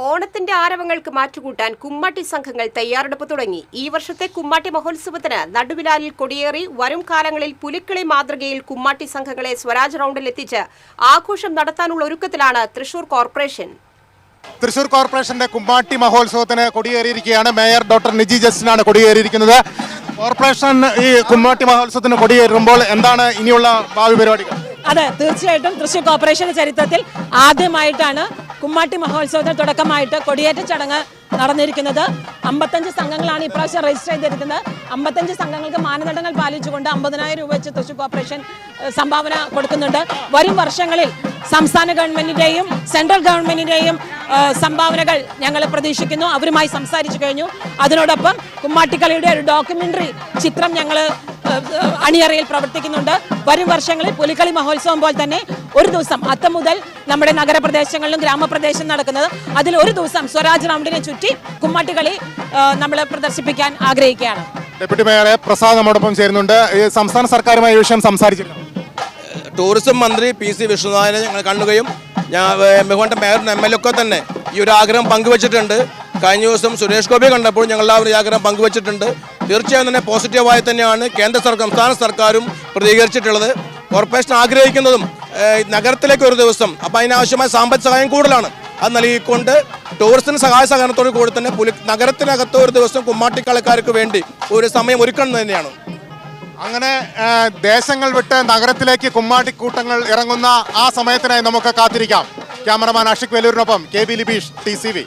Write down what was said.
ഓണത്തിന്റെ ആരവങ്ങൾക്ക് മാറ്റുകൂട്ടാൻ കുമ്മാട്ടി സംഘങ്ങൾ തയ്യാറെടുപ്പ് തുടങ്ങി. ഈ വർഷത്തെ കുമ്മാട്ടി മഹോത്സവത്തിന് നടുവിലാലിൽ കൊടിയേറി വരും കാലങ്ങളിൽ പുലിക്കളി മാതൃകയിൽ കുമ്മാട്ടി സംഘങ്ങളെ സ്വരാജ് റൗണ്ടിൽ എത്തിച്ച് ആഘോഷം നടത്താനുള്ള ഒരുക്കത്തിലാണ് തൃശൂർ കോർപ്പറേഷൻ. തൃശൂർ കോർപ്പറേഷന്റെ കുമ്മാട്ടി മഹോത്സവത്തിന് കൊടിയേറിയിരിക്കുകയാണ്. മേയർ ഡോക്ടർ നിജി ജസ്റ്റിനാണ് കൊടിയേറിയിരിക്കുന്നത്. കോർപ്പറേഷൻ ഈ കുമ്മാട്ടി മഹോത്സവത്തിന് കൊടിയേറുമ്പോൾ എന്താണ് ഇനിയുള്ള ഭാവി പരിപാടികൾ? അതെ, തീർച്ചയായിട്ടും തൃശൂർ കോർപ്പറേഷന്റെ ചരിത്രത്തിൽ ആദ്യമായിട്ടാണ് കുമ്മാട്ടി മഹോത്സവത്തിന് തുടക്കമായിട്ട് കൊടിയേറ്റ ചടങ്ങ് നടന്നിരിക്കുന്നത്. 55 സംഘങ്ങളാണ് ഇപ്രാവശ്യം രജിസ്റ്റർ ചെയ്തിരിക്കുന്നത്. 55 സംഘങ്ങൾക്ക് മാനദണ്ഡങ്ങൾ പാലിച്ചുകൊണ്ട് 50,000 രൂപ വെച്ച് തൃശൂർ കോർപ്പറേഷൻ സംഭാവന കൊടുക്കുന്നുണ്ട്. വരും വർഷങ്ങളിൽ സംസ്ഥാന ഗവൺമെന്റിന്റെയും സെൻട്രൽ ഗവൺമെന്റിന്റെയും സംഭാവനകൾ ഞങ്ങൾ പ്രതീക്ഷിക്കുന്നു. അവരുമായി സംസാരിച്ചു കഴിഞ്ഞു. അതിനോടൊപ്പം കുമ്മാട്ടിക്കളിയുടെ ഒരു ഡോക്യുമെന്ററി ചിത്രം ഞങ്ങൾ അണിയറയിൽ പ്രവർത്തിക്കുന്നുണ്ട്. വരും വർഷങ്ങളിൽ പുലിക്കളി മഹോത്സവം പോലെ തന്നെ ഒരു ദിവസം അത്തം മുതൽ നമ്മുടെ നഗരപ്രദേശങ്ങളിലും ഗ്രാമപ്രദേശം നടക്കുന്നത്, അതിൽ ഒരു ദിവസം സ്വരാജ് റൗണ്ടിനെ ചുറ്റി കുമ്മാട്ടിക്കളി നമ്മൾ പ്രദർശിപ്പിക്കാൻ ആഗ്രഹിക്കുകയാണ്. ഡെപ്യൂട്ടി മേയർ പ്രസാദ് നമ്മോടൊപ്പം ചേരുന്നുണ്ട്. സംസ്ഥാന സർക്കാരുമായി ഈ വിഷയം സംസാരിച്ചിരുന്നു. ടൂറിസം മന്ത്രി PC വിഷ്ണുനാഥനെ ഞങ്ങൾ കാണുകയും ബഹുമാനപ്പെട്ട മേയറും MLA ഒക്കെ തന്നെ ഈ ഒരു ആഗ്രഹം പങ്കുവച്ചിട്ടുണ്ട്. കഴിഞ്ഞ ദിവസം സുരേഷ് ഗോപി കണ്ടപ്പോൾ ഞങ്ങളെല്ലാവരും ഈ ആഗ്രഹം പങ്കുവച്ചിട്ടുണ്ട്. തീർച്ചയായും തന്നെ പോസിറ്റീവായി തന്നെയാണ് സംസ്ഥാന സർക്കാരും പ്രതികരിച്ചിട്ടുള്ളത്. കോർപ്പറേഷൻ ആഗ്രഹിക്കുന്നതും നഗരത്തിലേക്ക് ഒരു ദിവസം, അപ്പോൾ അതിനാവശ്യമായ സാമ്പത്തിക സഹായം കൂടുതലാണ്. അത് നൽകിക്കൊണ്ട് ടൂറിസ്റ്റിന് സഹായ സഹകരണത്തോട് കൂടി തന്നെ നഗരത്തിനകത്ത് ഒരു ദിവസം കുമ്മാട്ടിക്കളിക്കാർക്ക് വേണ്ടി ഒരു സമയം ഒരുക്കണം തന്നെയാണ്. അങ്ങനെ ദേശങ്ങൾ വിട്ട് നഗരത്തിലേക്ക് കുമ്മാട്ടിക്കൂട്ടങ്ങൾ ഇറങ്ങുന്ന ആ സമയത്തിനായി നമുക്ക് കാത്തിരിക്കാം. ക്യാമറമാൻ അഷിക് വേലൂരിനൊപ്പം KB ലിബീഷ്, TCV.